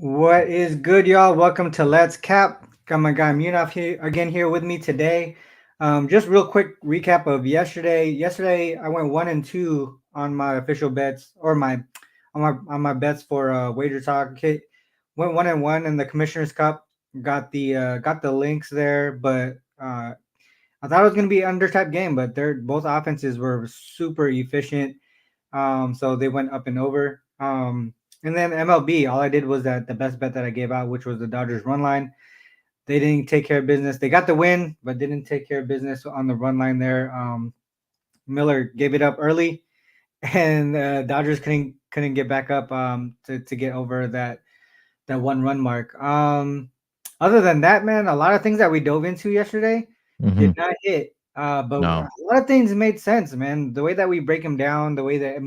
What is good, y'all? Welcome to Let's Cap. Got my guy Munaf here with me today. Just real quick recap of yesterday. Yesterday I went 1-2 on my official bets or my bets for Wagertalk. Okay, went 1-1 in the Commissioner's Cup. Got the links there, but I thought it was gonna be an under type game, but they're both offenses were super efficient. So they went up and over. And then MLB, all I did was that the best bet that I gave out, which was the Dodgers run line. They didn't take care of business. They got the win, but didn't take care of business on the run line there. Miller gave it up early, and Dodgers couldn't get back up to get over that 1 run mark. Other than that, man, a lot of things that we dove into yesterday Hmm. did not hit. But a No. lot of things made sense, man. The way that we break them down, the way that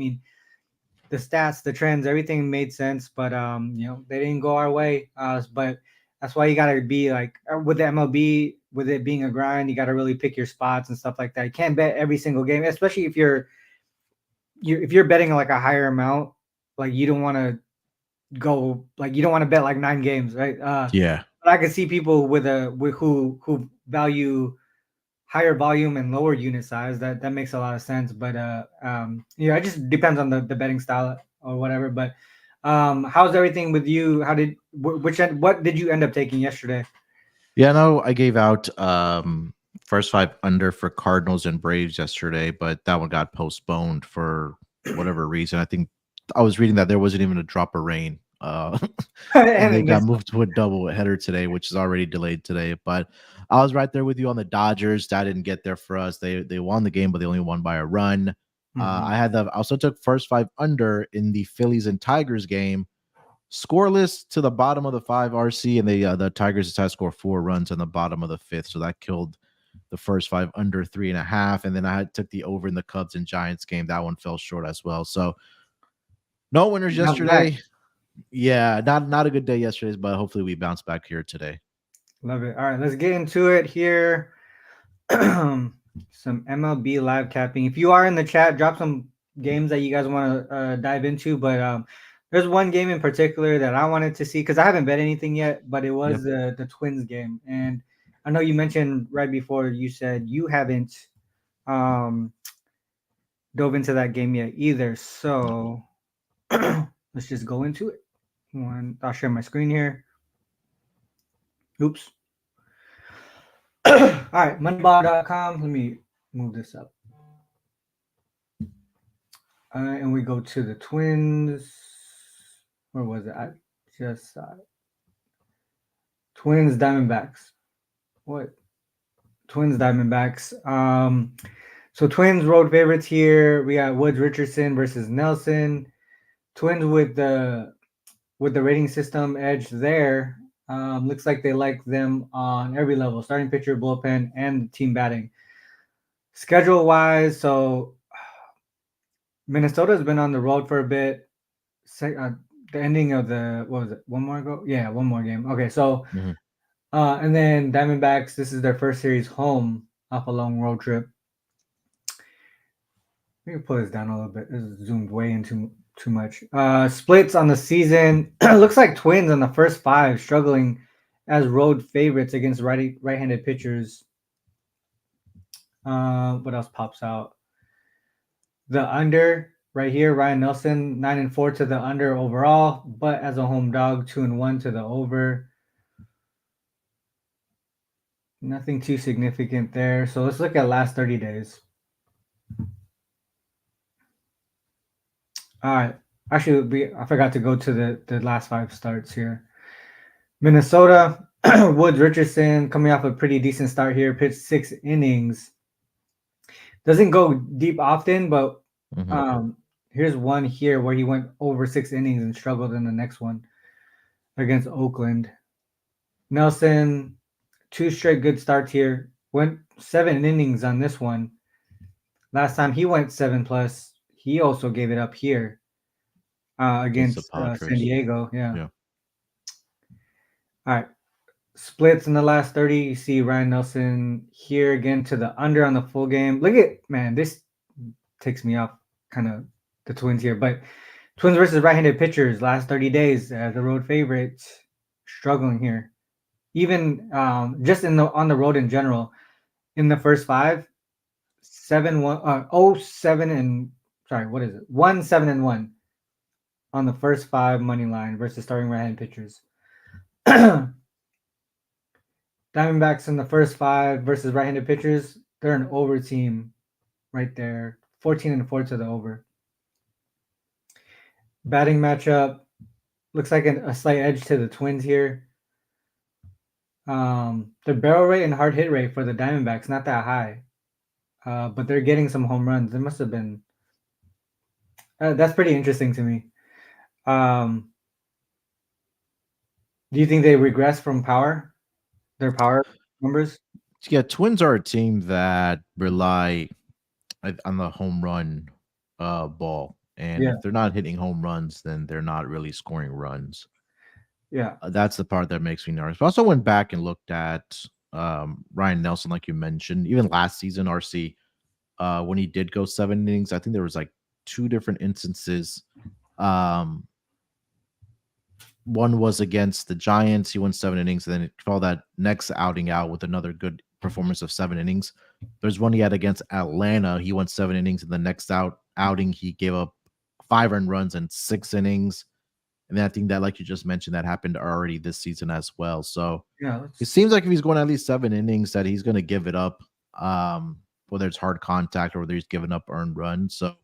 the stats, the trends, everything made sense, but they didn't go our way. But that's why you gotta be like with the MLB, with it being a grind, you gotta really pick your spots and stuff like that. You can't bet every single game, especially if you're betting like a higher amount, like you don't want to go like you don't want to bet like 9 games, right? Yeah. But I can see people with who value higher volume and lower unit size. That makes a lot of sense. But it just depends on the betting style or whatever. But how's everything with you? What did you end up taking yesterday? Yeah, no, I gave out first five under for Cardinals and Braves yesterday, but that one got postponed for whatever reason. I think I was reading that there wasn't even a drop of rain. And And they it got missed. moved to a double header today, which is already delayed today. But I was right there with you on the Dodgers. That didn't get there for us. They won the game, but they only won by a run. Mhm. I also took first five under in the Phillies and Tigers game, scoreless to the bottom of the five RC, and the Tigers decided to score 4 runs on the bottom of the fifth, so that killed the first five under 3.5. And then took the over in the Cubs and Giants game. That one fell short as well. So no winners How's that? yesterday. Yeah, not a good day yesterday, but hopefully we bounce back here today. Love it. All right, let's get into it here. Some MLB live capping. If you are in the chat, drop some games that you guys want to dive into. But there's one game in particular that I wanted to see because I haven't bet anything yet, but it Yep. was the Twins game. And I know you mentioned right before you said you haven't um, dove into that game yet either. No. So let's just go into it. I'll share my screen here. Oops. All right, moneyball.com. Let me move this up. And we go to the Twins. Where was it? I just saw it. Twins Diamondbacks. What? Twins Diamondbacks. So Twins road favorites here. We got Woods Richardson versus Nelson. Twins with the rating system edge there. Looks like they like them on every level: starting pitcher, bullpen, and team batting. Schedule wise, so Minnesota's been on the road for a bit. The ending of the what was it? One more ago? Yeah, one more game. Okay, so Mhm. and then Diamondbacks. This is their first series home off a long road trip. Let me pull this down a little bit. This is zoomed way into too much. Splits on the season. Looks like Twins on the first five struggling as road favorites against right-handed pitchers. What else pops out? The under right here, Ryan Nelson 9-4 to the under overall, but as a home dog 2-1 to the over. Nothing too significant there. So let's look at last 30 days. All right. Actually, I forgot to go to the last five starts here. Minnesota, Woods Richardson coming off a pretty decent start here, pitched 6 innings. Doesn't go deep often, but Mhm. um, here's one here where he went over 6 innings and struggled in the next one against Oakland. Nelson, 2 straight good starts here. Went 7 innings on this one. Last time he went 7+. He also gave it up here Against the against San Padres. Diego. Yeah. Yeah. All right. Splits in the last 30. You see Ryan Nelson here again to the under on the full game. Look at, man, this takes me off kind of the Twins here. But Twins versus right-handed pitchers last 30 days. The road favorites struggling here. Even just on the road in general, in the first 5, 7 and sorry, what is it? 1-7-1 on the first 5 money line versus starting right-handed pitchers. Diamondbacks in the first 5 versus right-handed pitchers, they're an over team right there. 14-4 to the over. Batting matchup looks like a slight edge to the Twins here. The barrel rate and hard hit rate for the Diamondbacks not that high, but they're getting some home runs. There must have been. That's pretty interesting to me. Do you think they regress from power? Their power numbers? Yeah, Twins are a team that rely on the home run ball. And Yeah. if they're not hitting home runs, then they're not really scoring runs. Yeah. That's the part that makes me nervous. But I also went back and looked at Ryan Nelson, like you mentioned, even last season, RC, when he did go 7 innings. I think there was like 2 different instances. One was against the Giants. He won 7 innings, and then it followed that next outing out with another good performance of 7 innings. There's one he had against Atlanta. He went 7 innings, and the next outing he gave up 5 earned runs in 6 innings. And then I think that, like you just mentioned, that happened already this season as well. So Yeah. it seems like if he's going at least 7 innings, that he's going to give it up, whether it's hard contact or whether he's giving up earned runs. So, I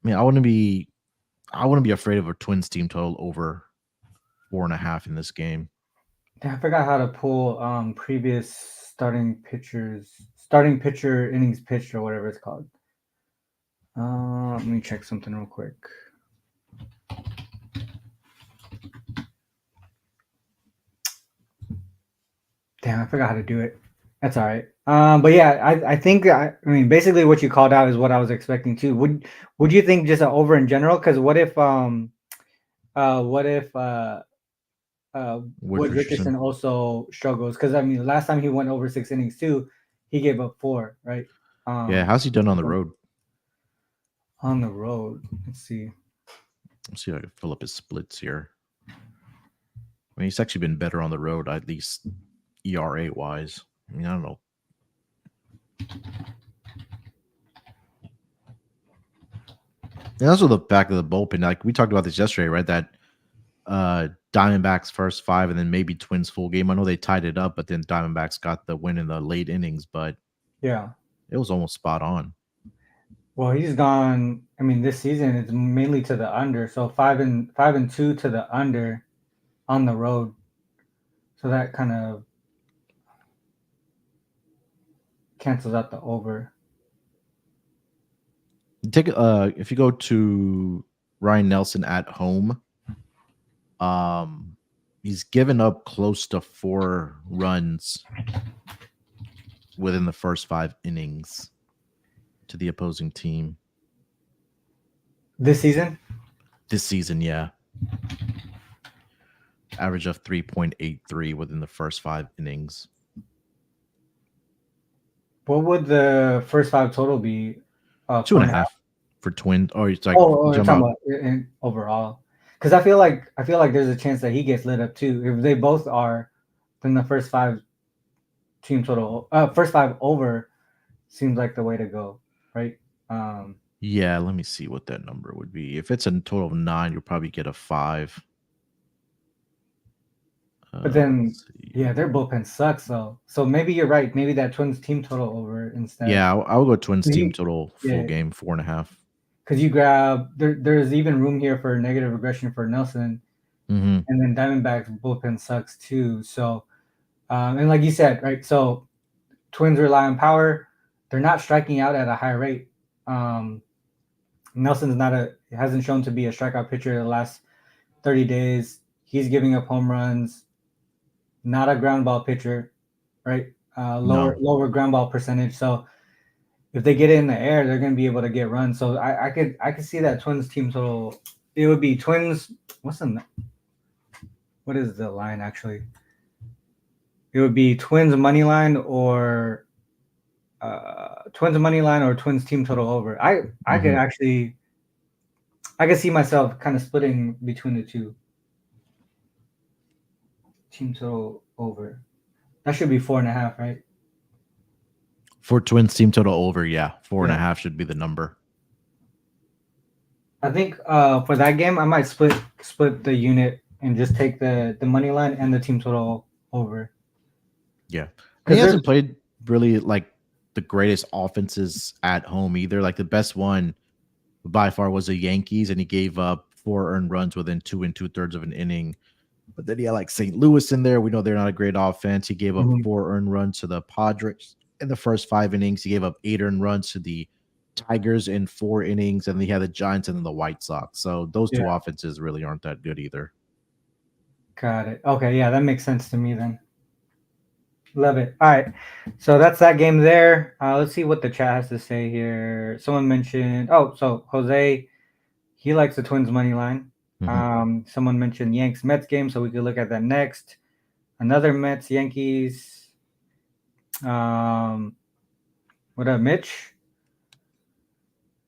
mean, I wouldn't be afraid of a Twins team total over 4.5 in this game. I forgot how to pull previous starting pitcher innings pitched or whatever it's called. Let me check something real quick. Damn, I forgot how to do it. That's all right. But yeah, I think I mean basically what you called out is what I was expecting too. Would you think just an over in general? Because what if Wood Richardson also struggles? Because I mean last time he went over 6 innings too, he gave up 4, right? Yeah, how's he done on the road? On the road, let's see. Let's see if I can fill up his splits here. I mean, he's actually been better on the road, at least ERA wise. I mean, I don't know. And also the back of the bullpen, like we talked about this yesterday, right? That Diamondbacks first 5 and then maybe Twins full game. I know they tied it up, but then Diamondbacks got the win in the late innings, but yeah, it was almost spot on. Well, he's gone. I mean, this season it's mainly to the under. So 5-2 to the under on the road. So that kind of cancels out the over. Take if you go to Ryan Nelson at home, he's given up close to 4 runs within the first 5 innings to the opposing team. This season? This season, yeah. Average of 3.83 within the first 5 innings. What would the first 5 total be? 2.5 for Twins. Or it's like you're talking about overall. Because I feel like there's a chance that he gets lit up too. If they both are, then the first 5 team total, first 5 over, seems like the way to go, right? Yeah, let me see what that number would be. If it's a total of 9, you'll probably get a 5. But then, yeah, their bullpen sucks though. So maybe you're right. Maybe that Twins team total over instead. Yeah, I'll go Twins team total full game 4.5. Because you grab there's even room here for negative regression for Nelson, and then Diamondbacks bullpen sucks too. So, and like you said, right? So, Twins rely on power. They're not striking out at a high rate. Nelson's hasn't shown to be a strikeout pitcher the last 30 days. He's giving up home runs. Not a ground ball pitcher, right? Lower ground ball percentage. So if they get it in the air, they're going to be able to get runs. So I could see that Twins team total. It would be Twins. What is the line actually? It would be Twins money line or Twins team total over. I could actually I can see myself kind of splitting between the two. Team total over. That should be 4.5, right? For Twins team total over, yeah, 4.5 Yeah. should be the number. I think for that game I might split the unit and just take the money line and the team total over. Yeah. And he Because there's hasn't played really like the greatest offenses at home either. Like the best one by far was the Yankees, and he gave up 4 earned runs within 2 2/3 of an inning. But then he had like St. Louis in there. We know they're not a great offense. He gave up Mhm. 4 earned runs to the Padres in the first 5 innings. He gave up 8 earned runs to the Tigers in 4 innings, and he had the Giants and then the White Sox. So those Yeah, two offenses really aren't that good either. got it. Okay, yeah, that makes sense to me then. Love it. All right, so that's that game there. Let's see what the chat has to say here. Someone mentioned, oh, so Jose, he likes the Twins money line. Mhm. Someone mentioned Yanks Mets game, so we could look at that next. Another Mets Yankees. What up, Mitch?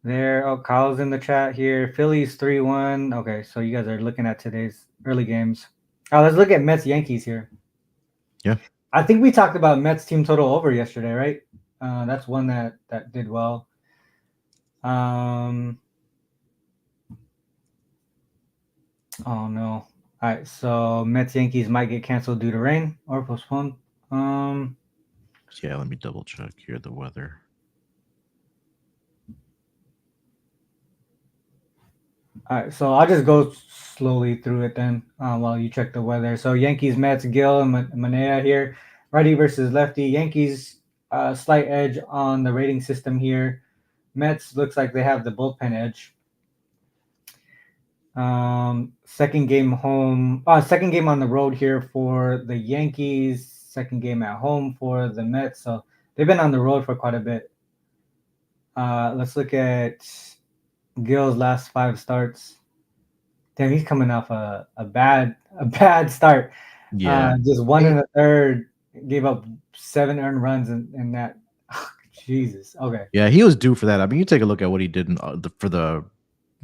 There. Oh, Kyle's in the chat here. Phillies 3-1. Okay, so you guys are looking at today's early games. Let's look at Mets Yankees here. Yeah. I think we talked about Mets team total over yesterday, right? That's one that did well. Oh no. All right, so Mets Yankees might get canceled due to rain or postponed. Yeah, let me double check here the weather. All right, so I'll just go slowly through it then while you check the weather. So Yankees, Mets, Gill, and Manea here. Righty versus lefty. Yankees, slight edge on the rating system here. Mets looks like they have the bullpen edge. Second game home. Second game on the road here for the Yankees. Second game at home for the Mets. So they've been on the road for quite a bit. Let's look at Gill's last 5 starts. Damn, he's coming off a bad start. Yeah. Just one Hey, and a third, gave up 7 earned runs in that. Jesus. Okay. yeah, he was due for that. I mean, you take a look at what he did for the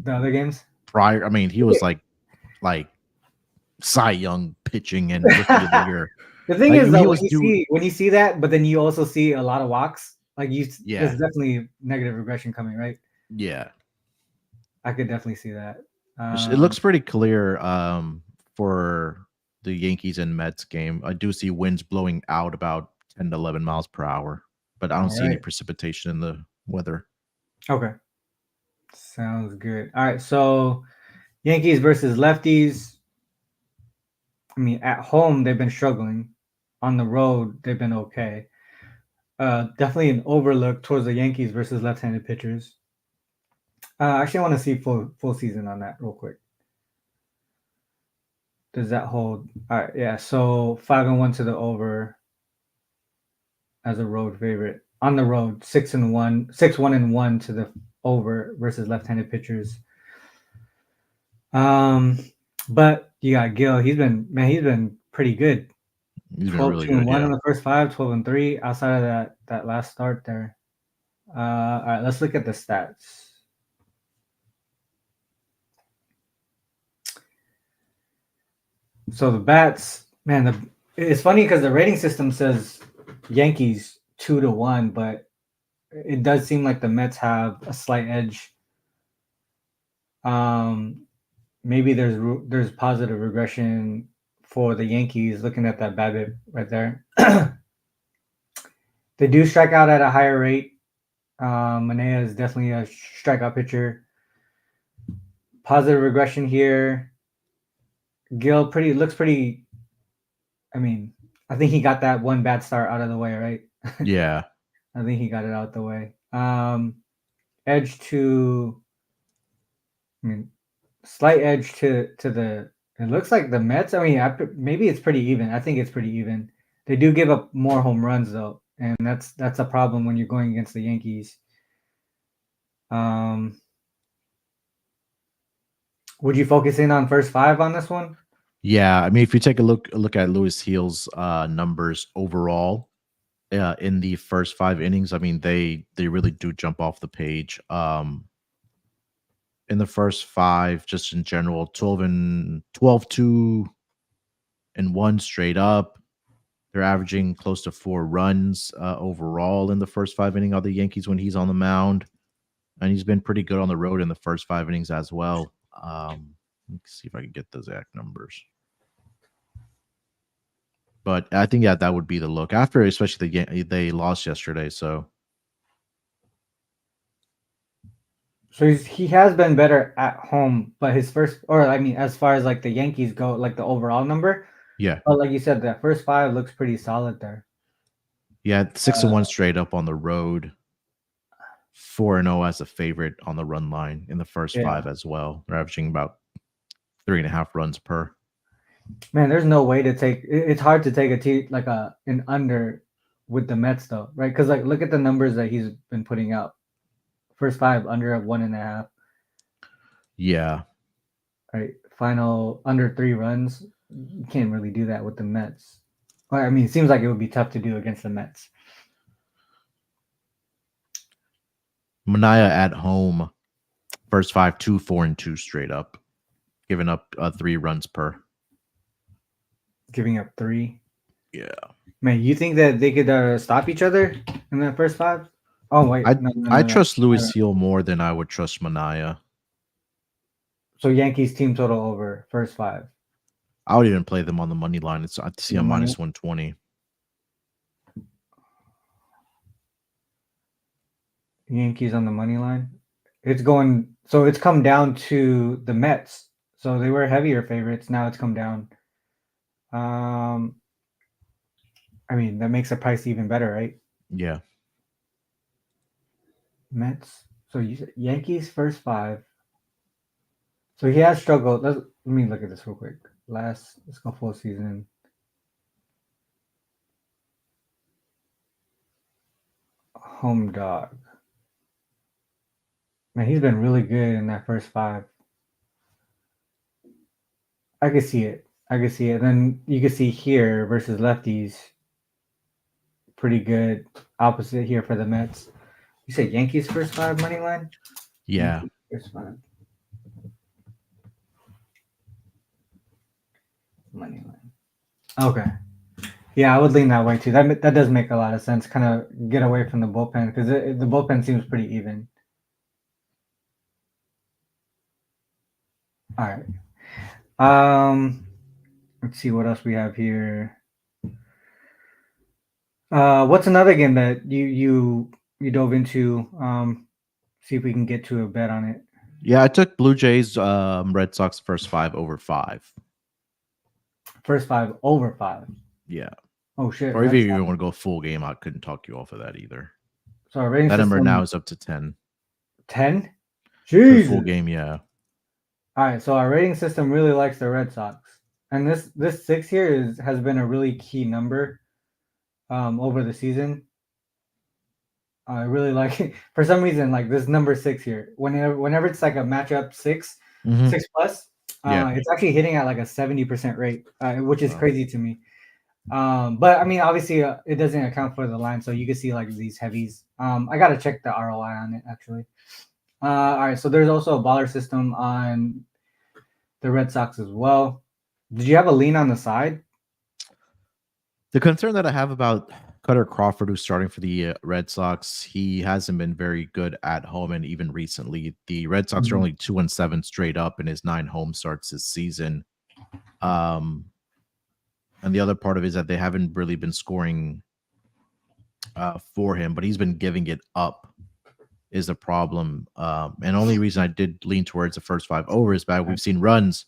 The other games. prior. I mean, he was like Cy Young pitching and rookie of the year. The thing Like, I is mean, he though, was due. when you see that, but then you also see a lot of walks. Like there's Yeah, definitely negative regression coming, right? yeah. I could definitely see that. It looks pretty clear for the Yankees and Mets game. I do see winds blowing out about 10 to 11 miles per hour, but I don't All see any right. precipitation in the weather. Okay. Sounds good. All right. So Yankees versus lefties. I mean, at home they've been struggling. On the road they've been okay. Definitely an overlook towards the Yankees versus left-handed pitchers. Actually, I want to see full season on that real quick. Does that hold? All right, yeah. So 5-1 to the over as a road favorite. On the road, 6-1, 6-1-1 to the over versus left-handed pitchers. But you got Gil. He's been pretty good. He's been 12 really 2 and good. 1 Yeah. in the first 5, 12 and 3 outside of that last start there. All right, let's look at the stats. So the bats, man, it's funny because the rating system says Yankees 2-1, but it does seem like the Mets have a slight edge. Maybe there's positive regression for the Yankees. Looking at that BABIP right there, they do strike out at a higher rate. Manea is definitely a strikeout pitcher. Positive regression here. Gil looks pretty. I mean, I think he got that one bad start out of the way, right? Yeah. I think he got it out the way. Edge to, I mean, slight edge to the. It looks like the Mets. I mean, maybe it's pretty even. I think it's pretty even. They do give up more home runs though, and that's a problem when you're going against the Yankees. Would you focus in on first 5 on this one? Yeah. I mean, if you take a look at Lewis Hill's numbers overall in the first 5 innings, I mean, they really do jump off the page. in the first 5, just in general. 12-2 and 1 straight up. They're averaging close to 4 runs overall in the first 5 innings of the Yankees when he's on the mound. And he's been pretty good on the road in the first 5 innings as well. Let's see if I can get those exact numbers. But I think that would be the look after, especially they lost yesterday. So he has been better at home, but his first, or I mean, as far as like the Yankees go, like the overall number. yeah, But like you said, that first 5 looks pretty solid there. yeah, 6-1 straight up on the road. 4-0 as a favorite on the run line in the first 5 as well. They're averaging about 3.5 runs per. Man, there's no way to take. It's hard to take like an under with the Mets though, right? Because like look at the numbers that he's been putting out. First 5 under at 1.5. Yeah. Right. Final under 3 runs. You can't really do that with the Mets. Well, I mean, it seems like it would be tough to do against the Mets. Manaea at home, first 5, 2, 4, and 2 straight up, giving up 3 runs per. Giving up 3. Yeah. Man, you think that they could stop each other in the first 5? Oh wait, I trust Louis Seal more than I would trust Manaea. So Yankees team total over first 5. I would even play them on the money line. It's I see on minus 120. Yankees on the money line. It's going, so it's come down to the Mets. So they were heavier favorites. Now it's come down. I mean, that makes the price even better, right? Yeah. Mets. So you said Yankees first 5. So he has struggled. Let me look at this real quick. Let's go full season. Home dog. Man, he's been really good in that first 5. I can see it. Then you can see here versus lefties. Pretty good. Opposite here for the Mets. You said Yankees first 5 money line? Yeah. First 5. Money line. Okay. Yeah, I would lean that way too. That does make a lot of sense. Kind of get away from the bullpen because the bullpen seems pretty even. All right. Let's see what else we have here. What's another game that you dove into? See if we can get to a bet on it. Yeah, I took Blue Jays, Red Sox first 5 over 5. First 5 over 5. Yeah. Oh shit. Or if you want to go full game, I couldn't talk you off of that either. So our rating that system, number now is up to 10. 10? Jeez. Full game, yeah. All right, so our rating system really likes the Red Sox, and this 6 here has been a really key number over the season. I really like it. For some reason, like this number 6 here. Whenever it's like a matchup 6, 6 plus, it's actually hitting at like a 70% rate, which is crazy to me. But I mean, obviously, it doesn't account for the line, so you can see like these heavies. I gotta check the ROI on it actually. All right, so there's also a baller system on the Red Sox as well. Did you have a lean on the side? The concern that I have about Cutter Crawford, who's starting for the Red Sox, he hasn't been very good at home, and even recently, the Red Sox are only 2-7 straight up in his 9 home starts this season. And the other part of it is that they haven't really been scoring for him, but he's been giving it up is the problem. And only reason I did lean towards the first 5 over is that we've seen runs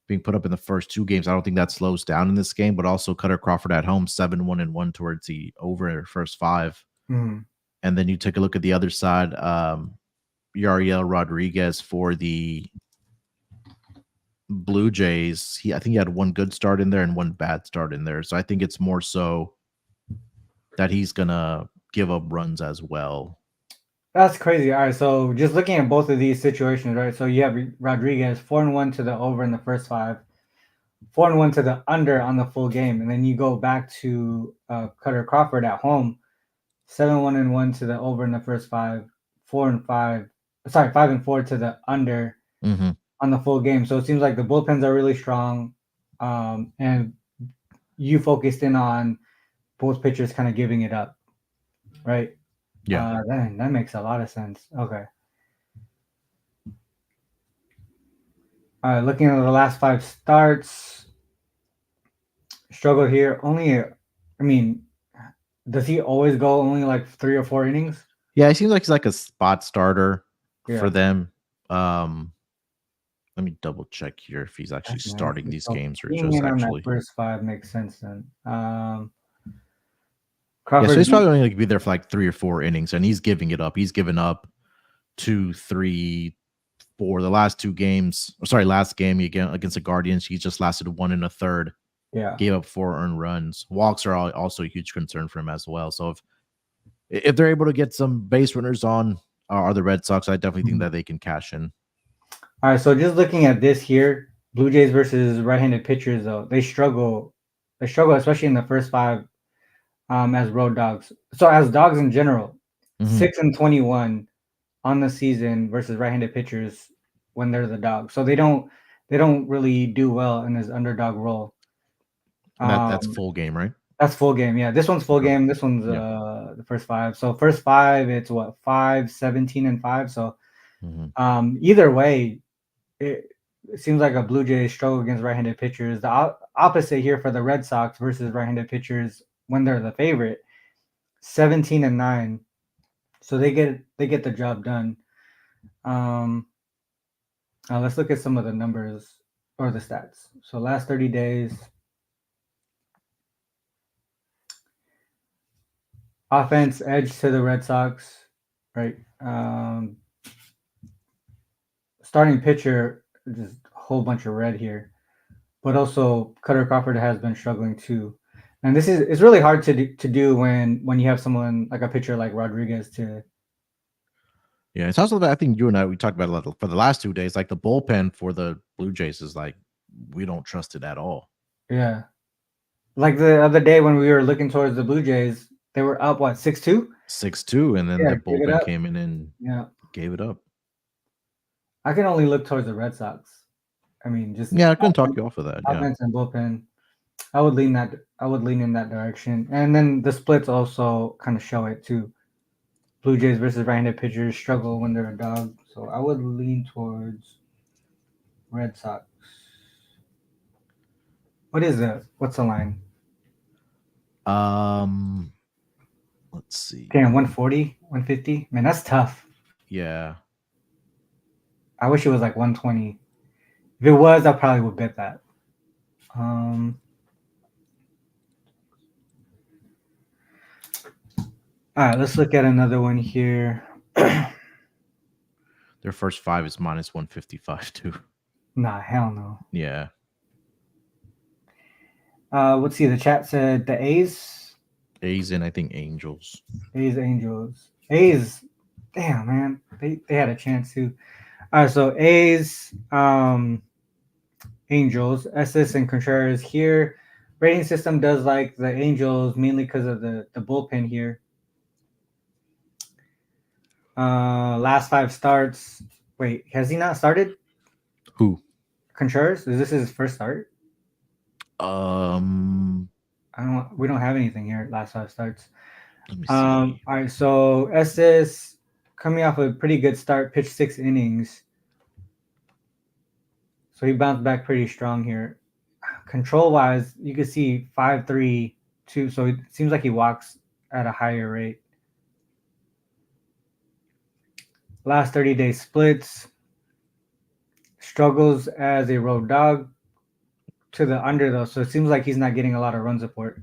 being put up in the first 2 games. I don't think that slows down in this game, but also Cutter Crawford at home, 7-1-1 towards the over in the first 5. And then you take a look at the other side, Yariel Rodriguez for the Blue Jays. I think he had 1 good start in there and 1 bad start in there. So I think it's more so that he's going to give up runs as well. That's crazy. All right, so just looking at both of these situations, right? So you have Rodriguez 4-1 to the over in the first 5, 4-1 to the under on the full game, and then you go back to Cutter Crawford at home, 7-1-1 to the over in the first 5, 4-5. Sorry, 5-4 to the under Mm-hmm. on the full game. So it seems like the bullpens are really strong, and you focused in on both pitchers kind of giving it up, right? Yeah. That makes a lot of sense. Okay. All right, looking at the last 5 starts, struggle here. I mean, does he always go only like 3 or 4 innings? Yeah, it seems like he's like a spot starter for Yeah. them. Um, Let me double check here if he's actually That's nice. starting these So games or being just in on that actually. first 5 makes sense then. Yeah, so Crawford. he's probably only going to be there for like 3 or 4 innings, and he's giving it up. He's given up 2, 3, 4. The last 2 games, or sorry, last game again against the Guardians, he just lasted 1 1/3. Yeah. Gave up 4 earned runs. Walks are also a huge concern for him as well. So if they're able to get some base runners on are the Red Sox, I definitely think Mhm. that they can cash in. All right, so just looking at this here, Blue Jays versus right-handed pitchers, though they struggle. They struggle, especially in the first 5, as road dogs. So as dogs in general, Mm-hmm. 6-21 on the season versus right-handed pitchers when they're the dog. So they don't really do well in this underdog role. And that's Um, full game, right? that's full game. Yeah, this one's full Okay. game. This one's Yeah. the first 5. So first 5, it's what 5, 17, and 5. So Mm-hmm. either way, it seems like a Blue Jays struggle against right-handed pitchers. The opposite here for the Red Sox versus right-handed pitchers when they're the favorite, 17-9. So they get the job done. Let's look at some of the numbers or the stats. So last 30 days, offense edge to the Red Sox, right? Starting pitcher, just a whole bunch of red here, but also Cutter Crawford has been struggling too. And this is it's really hard to do when you have someone like a pitcher like Rodriguez to. Yeah, it's also that I think you and I we talked about a lot for the last 2 days. Like the bullpen for the Blue Jays is like we don't trust it at all. Yeah. Like the other day when we were looking towards the Blue Jays, they were up what 6-2? 6-2, and then Yeah, the give it bullpen up. came in and Yeah. gave it up. I can only look towards the Red Sox. I mean, just Yeah, I couldn't talk you off of that. Yeah, offense and bullpen. I would lean in that direction. And then the splits also kind of show it too. Blue Jays versus right-handed pitchers struggle when they're a dog. So I would lean towards Red Sox. What's the line? um, let's see. Damn, 140, 150. Man, that's tough. Yeah, I wish it was like 120. If it was, I probably would bet that. Um, all right, let's look at another one here. their first 5 is -155 too. Nah, hell no. Yeah, Let's see. The chat said the A's, A's and I think Angels. A's, Angels, A's. Damn, man, they had a chance too. All right, so A's, Angels, SS and Contreras here. Rating system does like the Angels mainly because of the bullpen here. Last 5 starts. Wait, has he not started? Who? Contreras? Is this his first start? Um, I don't. We don't have anything here. Last 5 starts. let me see. All right. So SS coming off a pretty good start, pitched 6 innings. So he bounced back pretty strong here. Control wise, you can see 5.3, 2. So it seems like he walks at a higher rate. Last 30 day splits. Struggles as a road dog to the under though. So it seems like he's not getting a lot of run support.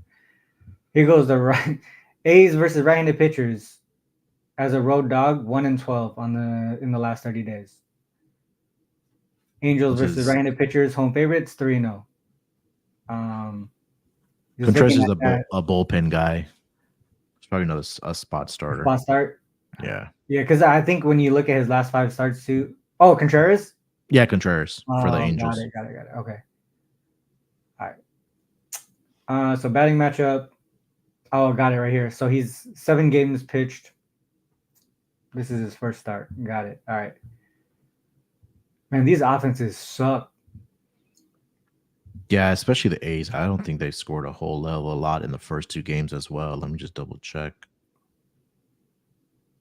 Here goes the right A's versus right-handed pitchers as a road dog, 1-12 in the last 30 days. Angels Which versus is right-handed pitchers, home favorites, 3-0. Just Contreras looking is at that a bullpen guy. It's probably not a spot starter. spot start. Yeah, Yeah, because I think when you look at his last 5 starts too. Oh, Contreras? yeah, Contreras for the Oh, got Angels. it. Okay. All right. So batting matchup. Oh, got it right here. So he's 7 games pitched. This is his first start. Got it. All right. Man, these offenses suck. Yeah, especially the A's. I don't think they scored a whole level a lot in the first two games as well. Let me just double check.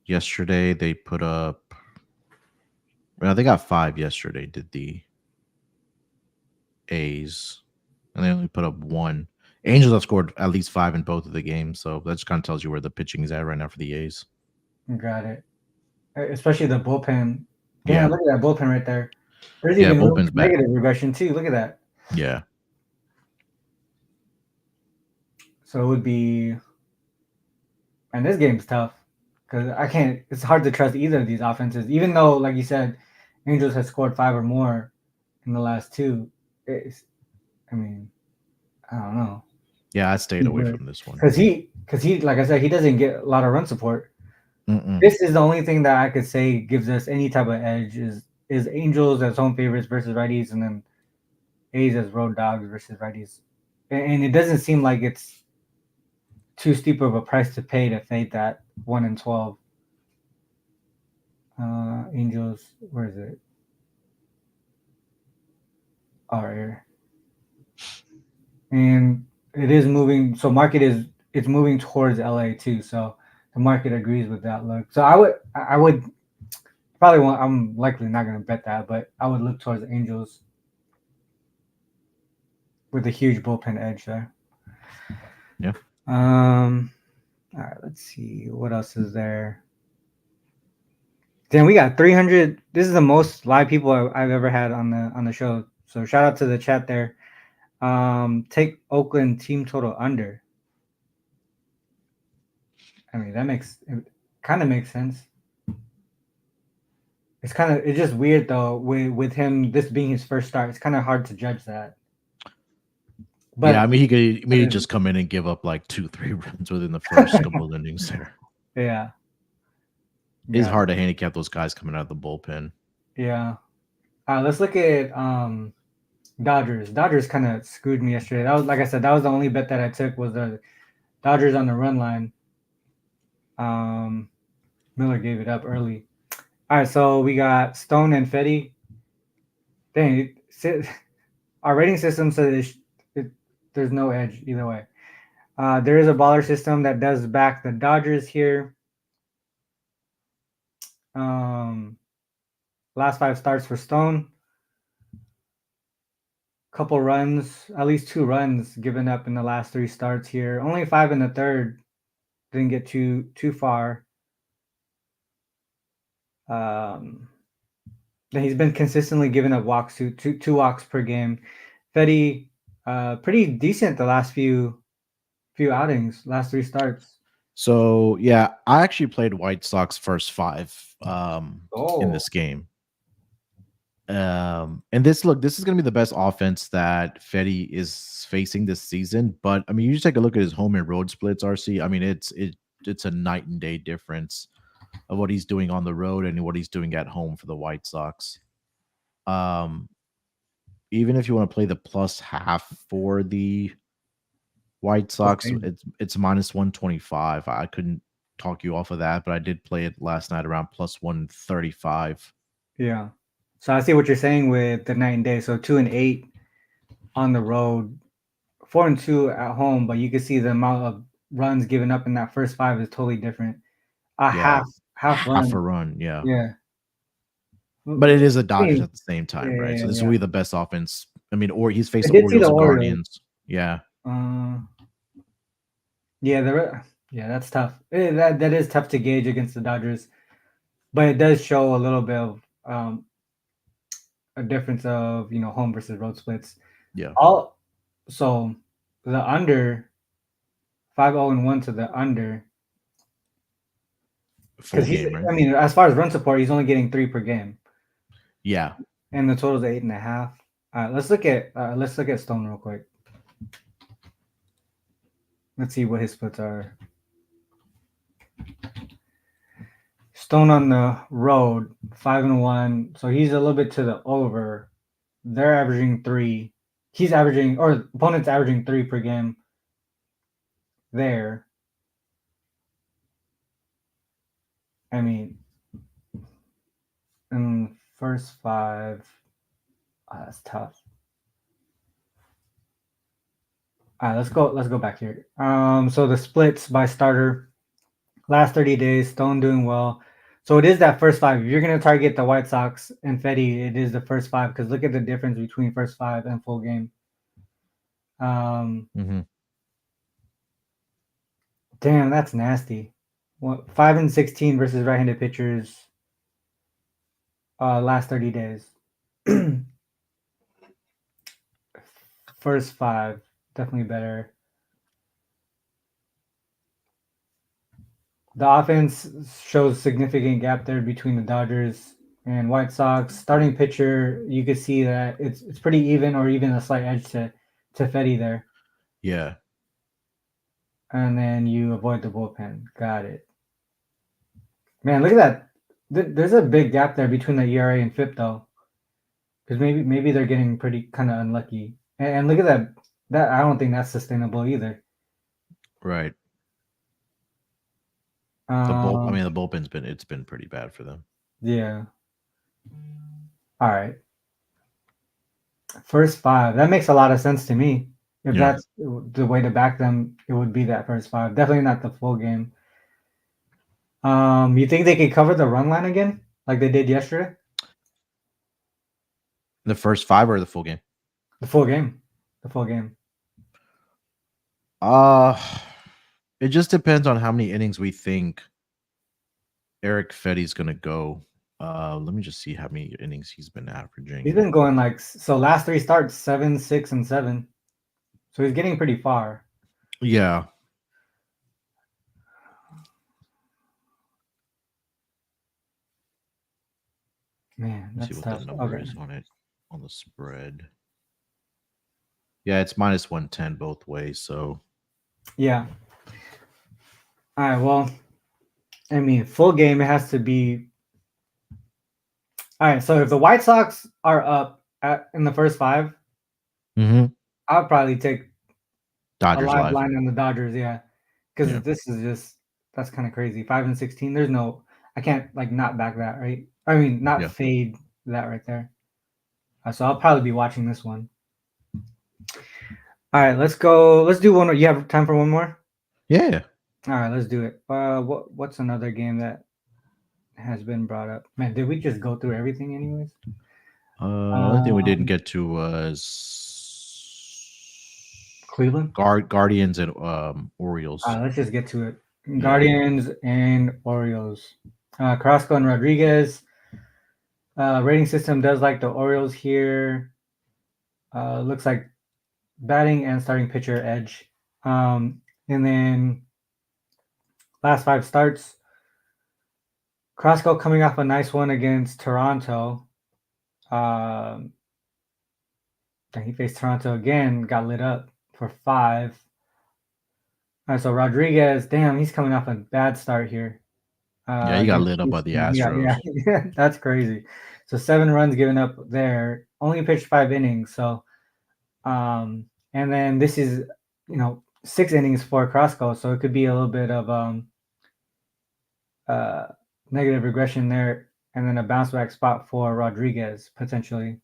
Yesterday they put up. Well, they got 5 yesterday. Did the A's, and they only put up 1. Angels have scored at least 5 in both of the games, so that just kind of tells you where the pitching is at right now for the A's. Got it. Especially the bullpen. Damn, Yeah, look at that bullpen right there. There's yeah, even room bullpen's for bad. negative regression too. Look at that. Yeah, So it would be, and this game's tough because I can't. It's hard to trust either of these offenses, even though, like you said, Angels has scored 5 or more in the last two. It's, I mean, I don't know. yeah, I stayed away from this one. Because he, like I said, he doesn't get a lot of run support. Mm-mm. This is the only thing that I could say gives us any type of edge is Angels as home favorites versus righties, and then A's as road dogs versus righties. And it doesn't seem like it's too steep of a price to pay to fade that 1-12. Angels, where is it? Oh, right here. And it is moving. So market is it's moving towards LA too. So the market agrees with that look. So I would probably want. I'm likely not going to bet that, but I would look towards the Angels with a huge bullpen edge there. Yeah. All right, let's see what else is there. Then we got 300. This is the most live people I've ever had on the show. So shout out to the chat there. Take Oakland team total under. I mean, that makes it kind of makes sense. It's just weird though with him this being his first start. It's kind of hard to judge that. Yeah, I But mean, he could immediately just come in and give up like 2, 3 runs within the first couple of innings there. yeah, It's got it. hard to handicap those guys coming out of the bullpen. Yeah. Let's look at Dodgers. Dodgers kind of screwed me yesterday. That was like I said, that was the only bet that I took was the Dodgers on the run line. Um, Miller gave it up early. All right, so we got Stone and Fetty. Dang, our rating system says there's no edge either way. There is a baller system that does back the Dodgers here. Um, last 5 starts for Stone. Couple runs, at least 2 runs given up in the last 3 starts here. Only 5 in the third. Didn't get too far. Um, he's been consistently giving up walks to two walks per game. Fetty, pretty decent the last few outings, last 3 starts. So yeah, I actually played White Sox first 5 in Oh, this game. And this is gonna be the best offense that Fetty is facing this season. But I mean, you just take a look at his home and road splits, RC. I mean, it's a night and day difference of what he's doing on the road and what he's doing at home for the White Sox. Um, even if you want to play the plus half for the White Sox, okay. it's minus 125. I couldn't talk you off of that, but I did play it last night around plus 135. Yeah. So I see what you're saying with the night and day. So 2-8 on the road, 4-2 at home, but you can see the amount of runs given up in that first 5 is totally different. A Yeah, half half a run. run. Yeah, Yeah. but it is the I Dodgers mean, at the same yeah, time, right? yeah, So this will yeah. be the best offense. I mean, or he's I faced the did see the Orioles and Orioles. Guardians. Yeah, Uh, yeah, yeah, that's tough. That is tough to gauge against the Dodgers, but it does show a little bit of a difference of home versus road splits. yeah, All so the under 5-0-1 to the under full because he's game, right? I mean as far as run support he's only getting 3 per game Yeah. and the total is 8.5. Let's look at Stone real quick. Let's see what his splits are. Stone on the road 5-1, so he's a little bit to the over. They're averaging 3. He's averaging, or opponent's averaging 3 per game there. I mean, and First five. That's tough. All right, let's go. Let's go back here. So the splits by starter. Last 30 days, Stone doing well. So it is that first five. If you're gonna target the White Sox and Fetty, it is the first five because look at the difference between first five and full game. Mm-hmm. Damn, that's nasty. What 5-16 versus right-handed pitchers. Last 30 days. First five, definitely better. The offense shows significant gap there between the Dodgers and White Sox. Starting pitcher, you could see that it's pretty even or even a slight edge to Fetty there. Yeah. And then you avoid the bullpen. Got it. Man, look at that. There's a big gap there between the ERA and FIP though. Because maybe they're getting pretty kind of unlucky. And look at that. That I don't think that's sustainable either. Right. The bullpen's been pretty bad for them. Yeah. All right. First five. That makes a lot of sense to me. If that's the way to back them, it would be that first five. Definitely not the full game. You think they could cover the run line again, like they did yesterday? The first five or the full game? The full game. The full game. It just depends on how many innings we think Eric Fetty's gonna go. Let me just see how many innings he's been averaging. He's been going last three starts 7, 6, and 7. So he's getting pretty far. Yeah. Man, that's see what tough. the number is on it on the spread. Yeah, it's -110 both ways. So yeah. All right. Well, I mean, full game it has to be. All right. So if the White Sox are up in the first five, I'll probably take Dodgers a live live line on the Dodgers. Yeah, because this is just that's kind of crazy. 5-16. There's no. I can't not back that, right? I mean, not fade that right there. So I'll probably be watching this one. All right, let's go. Let's do one more. You have time for one more? Yeah. All right, let's do it. What's another game that has been brought up? Man, did we just go through everything anyways? Only thing we didn't get to was Cleveland? Guardians and Orioles. Let's just get to it. Guardians and Orioles. Carrasco and Rodriguez. Rating system does like the Orioles here. Looks like batting and starting pitcher edge. And then last 5 starts. Carrasco coming off a nice one against Toronto. Then he faced Toronto again, got lit up for 5. All right, so Rodriguez, damn, he's coming off a bad start here. He got lit up by the Astros. Yeah, that's crazy. So 7 runs given up there. Only pitched 5 innings. So, and then this is 6 innings for Carrasco. So it could be a little bit of negative regression there, and then a bounce back spot for Rodriguez potentially.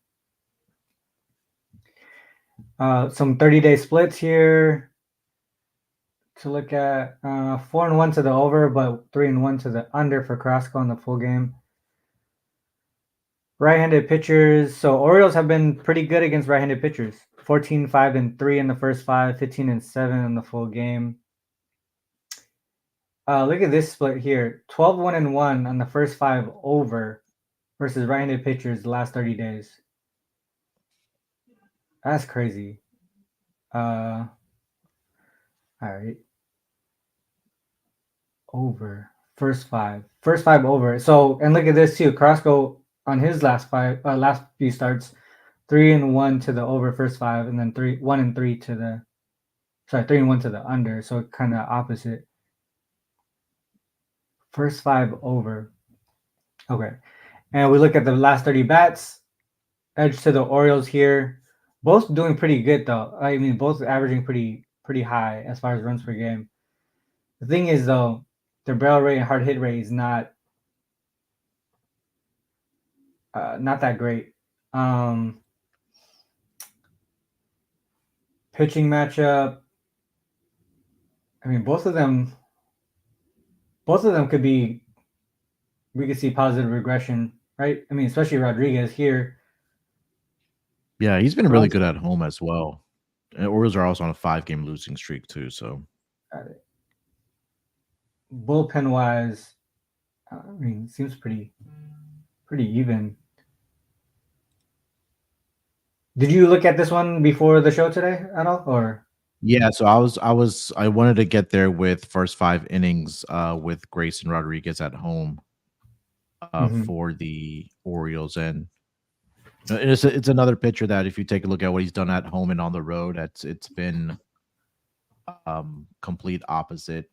Some 30-day splits here to look at. 4-1 to the over, but 3-1 to the under for Carrasco in the full game. Right-handed pitchers. So Orioles have been pretty good against right-handed pitchers. 14-5-3 in the first 5, 15-7 in the full game. Look at this split here. 12-1-1 on the first 5 over versus right-handed pitchers the last 30 days. That's crazy. All right. Over. First 5 over. So, and look at this too. Carrasco on his last few starts, 3-1 to the over first 5, and then 1-3 to the 3-1 to the under. So kind of opposite. First 5 over. Okay. And we look at the last 30 bats. Edge to the Orioles here. Both doing pretty good though. I mean, both averaging pretty high as far as runs per game. The thing is though, their barrel rate and hard hit rate is not not that great. Pitching matchup. I mean, both of them could be. We could see positive regression, right? I mean, especially Rodriguez here. Yeah, he's been really good at home as well. And Orioles are also on a 5-game losing streak too. So bullpen wise, I mean, seems pretty even. Did you look at this one before the show today at all, or? yeah, so I wanted to get there with first 5 innings with Grayson Rodriguez at home for the Orioles, and it's another pitcher that if you take a look at what he's done at home and on the road, it's been complete opposite.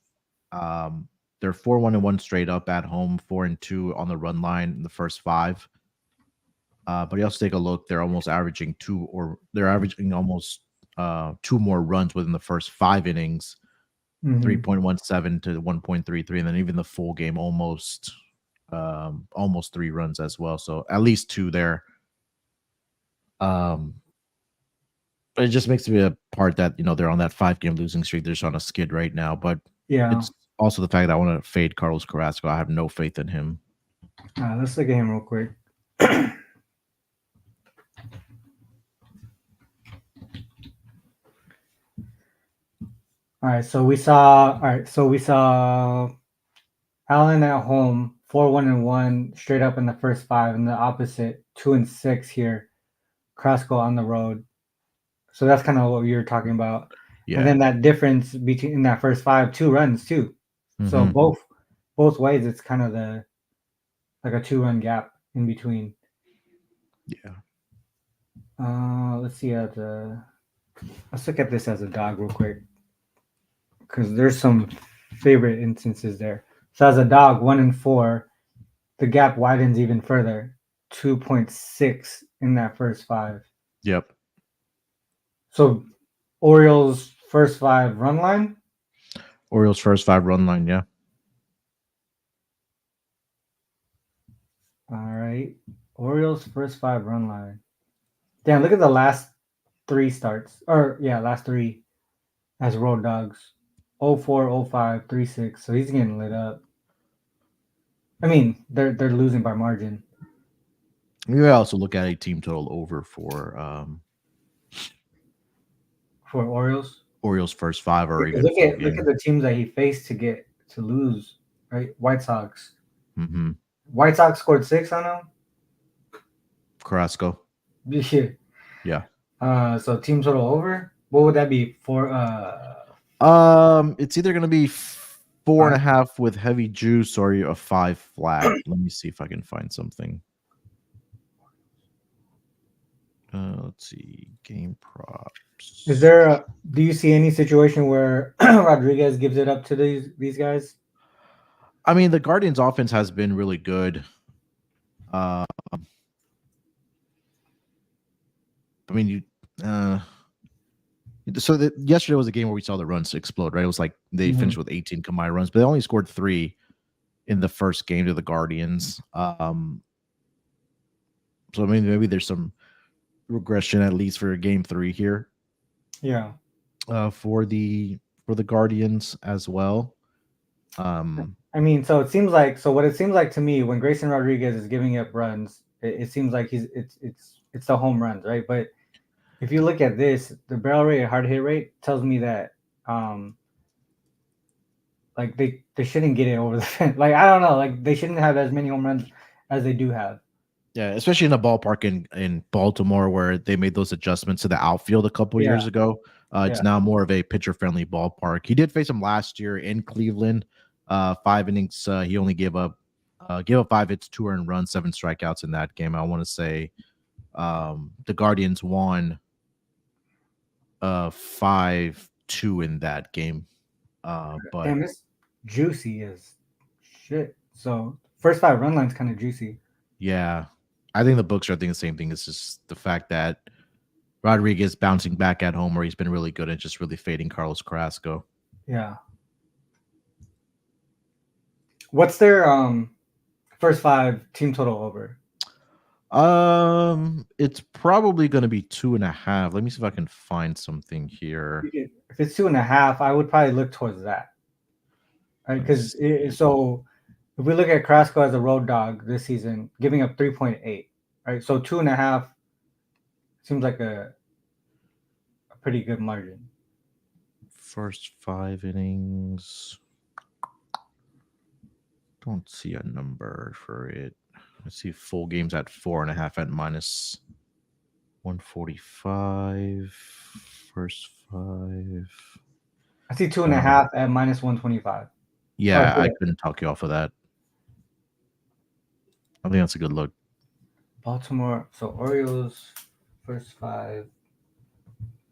They're 4-1-1 straight up at home, 4-2 on the run line in the first 5. But you also take a look; they're averaging almost 2 more runs within the first 5 innings, 3.17 to 1.33, and then even the full game almost 3 runs as well. So at least 2 there. It just makes me a part that they're on that 5-game losing streak. They're just on a skid right now, but Yeah, it's also the fact that I want to fade Carlos Carrasco. I have no faith in him. Let's look at him real quick. All right, so we saw Allen at home, 4-1-1 straight up in the first 5, and the opposite 2-6 here. Carrasco on the road. So that's kind of what you were talking about. Yeah. And then that difference between in that first 5, 2 runs too. So both ways, it's kind of like a 2-run gap in between. Yeah. Let's see. Let's look at this as a dog real quick, because there's some favorite instances there. So as a dog, 1-4, the gap widens even further, 2.6 in that first 5. Yep. So Orioles first 5 run line. Orioles first 5 run line, yeah. All right. Orioles first 5 run line. Damn, look at the last 3 starts. Last 3 as road dogs. 0-4, 0-5, 3-6. So he's getting lit up. I mean, they're losing by margin. We also look at a team total over for Orioles. Orioles first 5 or even look at the teams that he faced to lose, right? White Sox. Mm-hmm. White Sox scored 6 on him. Carrasco. Yeah. So team total over. What would that be for? It's either gonna be 4.5 with heavy juice or a 5 flat. Let me see if I can find something. Let's see, game props. Do you see any situation where Rodriguez gives it up to these guys? I mean, the Guardians' offense has been really good. I mean, yesterday was a game where we saw the runs explode, right? It was like they finished with 18 combined runs, but they only scored 3 in the first game to the Guardians. So I mean, maybe there's some regression at least for game 3 here. Yeah. For the Guardians as well. I mean, so what it seems like to me when Grayson Rodriguez is giving up runs, it seems like it's the home runs, right? But if you look at this, the barrel rate, hard hit rate tells me that like they shouldn't get it over the fence. Like I don't know, like they shouldn't have as many home runs as they do have. Yeah, especially in a ballpark in Baltimore where they made those adjustments to the outfield a couple years ago. It's now more of a pitcher-friendly ballpark. He did face him last year in Cleveland. 5 innings, he only gave up 5 hits, 2 earned runs, 7 strikeouts in that game. I want to say the Guardians won 5-2 in that game. But damn, it's juicy as shit. So first 5 run lines kind of juicy. Yeah, I think the books are thinking the same thing. It's just the fact that Rodriguez bouncing back at home where he's been really good and just really fading Carlos Carrasco. Yeah. What's their first 5 team total over? It's probably going to be 2.5. Let me see if I can find something here. If it's 2.5, I would probably look towards that. Right? Because Let's see. so if we look at Carrasco as a road dog this season, giving up 3.8, right? So 2.5 seems like a pretty good margin. First 5 innings. Don't see a number for it. Let's see. Full games at 4.5 at minus 145. First 5. I see 2.5 at minus 125. Oh, Yeah, I yeah. couldn't talk you off of that. I think that's a good look. Baltimore. So Orioles first 5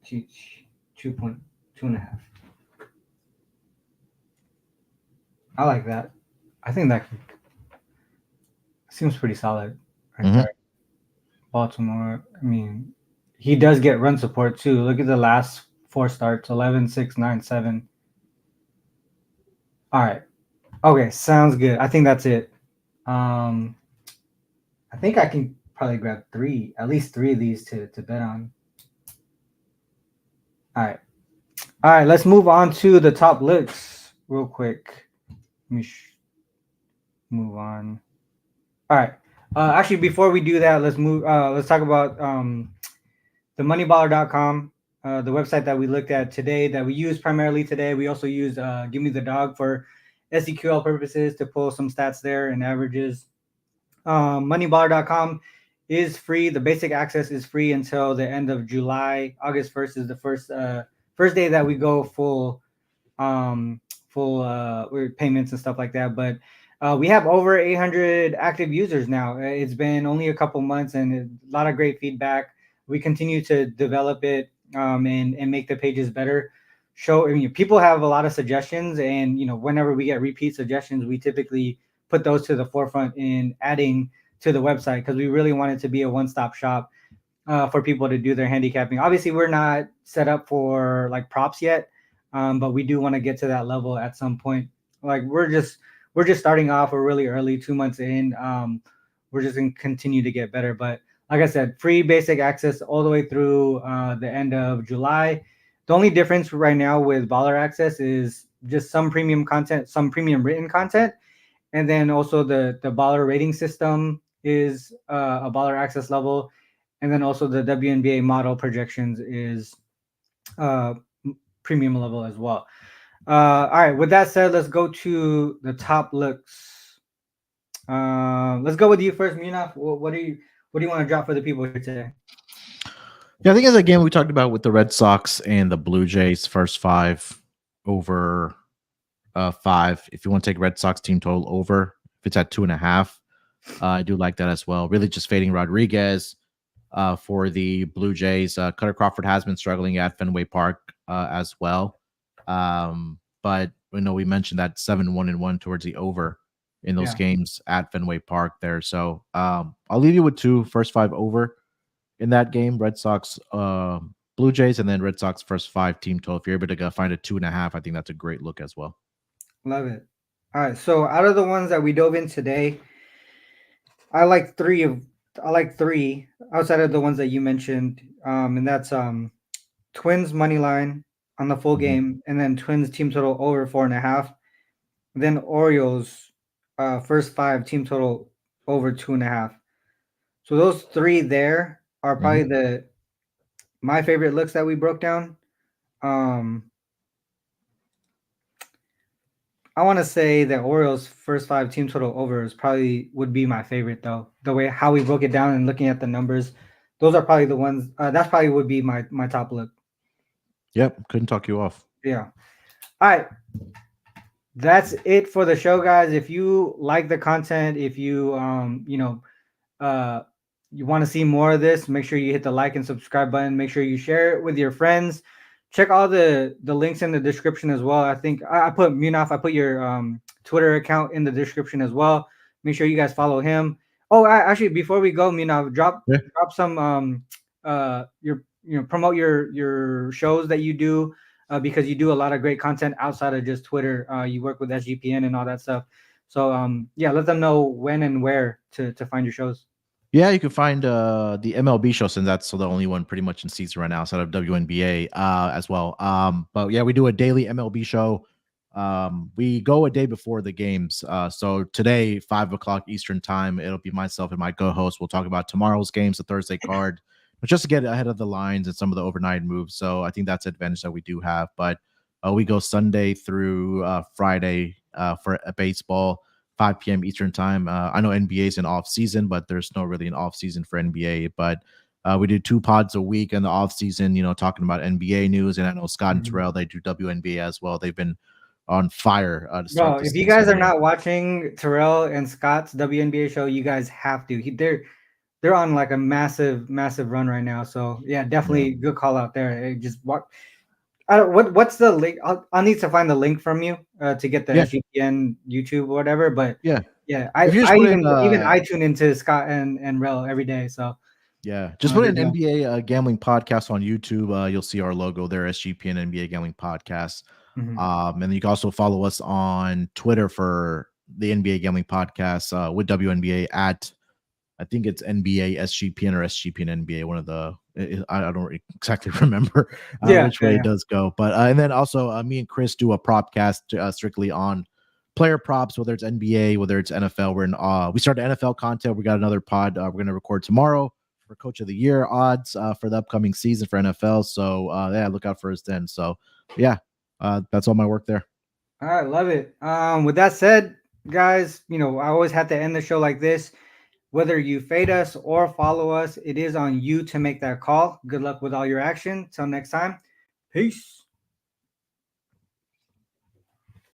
teach 2.5. I like that. I think that seems pretty solid right there. Baltimore. I mean, he does get run support too. Look at the last 4 starts: 11, 6, 9, 7. All right. Okay, sounds good. I think that's it. I think I can probably grab at least 3 of these to bet on. All right. All right, let's move on to the top looks real quick. Let me move on. All right. Actually, before we do that, let's move. Let's talk about the moneyballer.com, the website that we looked at today, that we use primarily today. We also use Give Me the Dog for SEQL purposes to pull some stats there and averages. Moneyballer.com is free. The basic access is free until the end of July. August 1st is the first day that we go full payments and stuff like that. But we have over 800 active users now. It's been only a couple months and a lot of great feedback. We continue to develop it and make the pages better. People have a lot of suggestions, and whenever we get repeat suggestions, we typically put those to the forefront in adding to the website, because we really want it to be a one-stop shop for people to do their handicapping. Obviously, we're not set up for like props yet, but we do want to get to that level at some point. Like we're just starting off. We're really early, 2 months in. We're just gonna continue to get better. But like I said, free basic access all the way through the end of July. The only difference right now with Baller Access is just some premium content, some premium written content, and then also the Baller rating system is a Baller Access level, and then also the WNBA model projections is uh, premium level as well. All right. With that said, let's go to the top looks. Let's go with you first, Munaf. What do you want to drop for the people here today? Yeah, I think as a game we talked about with the Red Sox and the Blue Jays, first 5 over 5. If you want to take Red Sox team total over, if it's at 2.5, I do like that as well. Really just fading Rodriguez for the Blue Jays. Cutter Crawford has been struggling at Fenway Park as well. But we mentioned that 7-1-1 towards the over in those games at Fenway Park there. So I'll leave you with 2 first 5 over in that game. Red Sox, Blue Jays, and then Red Sox first 5 team total. If you're able to find a 2.5, I think that's a great look as well. Love it. All right. So out of the ones that we dove in today, I like 3 outside of the ones that you mentioned. And that's Twins money line on the full game, and then Twins team total over 4.5. Then Orioles first 5 team total over 2.5. So those 3 there are probably my favorite looks that we broke down. I want to say that Orioles first 5 team total over would be my favorite, though. The way how we broke it down and looking at the numbers, those are probably the ones. That's probably would be my top look. Yep, couldn't talk you off. Yeah. All right. That's it for the show, guys. If you like the content, if you you want to see more of this, make sure you hit the like and subscribe button. Make sure you share it with your friends. Check all the links in the description as well. I think I put Munaf, I put your Twitter account in the description as well. Make sure you guys follow him. Oh, actually, before we go, Munaf, drop some promote your shows that you do, because you do a lot of great content outside of just Twitter. You work with SGPN and all that stuff. So let them know when and where to find your shows. Yeah, you can find the MLB show, since that's the only one pretty much in season right now outside of WNBA as well. But yeah, we do a daily MLB show. We go a day before the games. So today, 5 o'clock Eastern time, it'll be myself and my co-host. We'll talk about tomorrow's games, the Thursday card, but just to get ahead of the lines and some of the overnight moves. So I think that's an advantage that we do have. But we go Sunday through Friday for baseball. 5 p.m. Eastern time. I know NBA is in off season, but there's no really an off season for NBA. But we do 2 pods a week in the off season, talking about NBA news. And I know Scott and Mhm. Terrell, they do WNBA as well. They've been on fire to start Bro, the if you season. guys are Yeah. not watching Terrell and Scott's WNBA show, you guys have to. They're on like a massive run right now. So yeah, Yeah. definitely good call out there. Just what I don't, what's the link? I'll need to find the link from you to get the Yeah. SGPN YouTube or whatever. But Yeah. yeah, If you just I put in even I tune into Scott and Rel every day. So yeah, just put they're in doing. NBA gambling podcast on YouTube. You'll see our logo there, SGPN NBA gambling podcast. Mhm. And you can also follow us on Twitter for the NBA gambling podcast with WNBA at, I think it's NBA SGPN or SGPN NBA. One of the I don't exactly remember Yeah, which way it yeah, does go, but and then also me and Chris do a prop cast strictly on player props, whether it's NBA, whether it's NFL. We started NFL content. We got another pod we're going to record tomorrow for Coach of the Year odds for the upcoming season for NFL. So yeah, look out for us then. So yeah, that's all my work there. All right, love it. With that said, guys, I always have to end the show like this. Whether you fade us or follow us, it is on you to make that call. Good luck with all your action. Till next time, peace.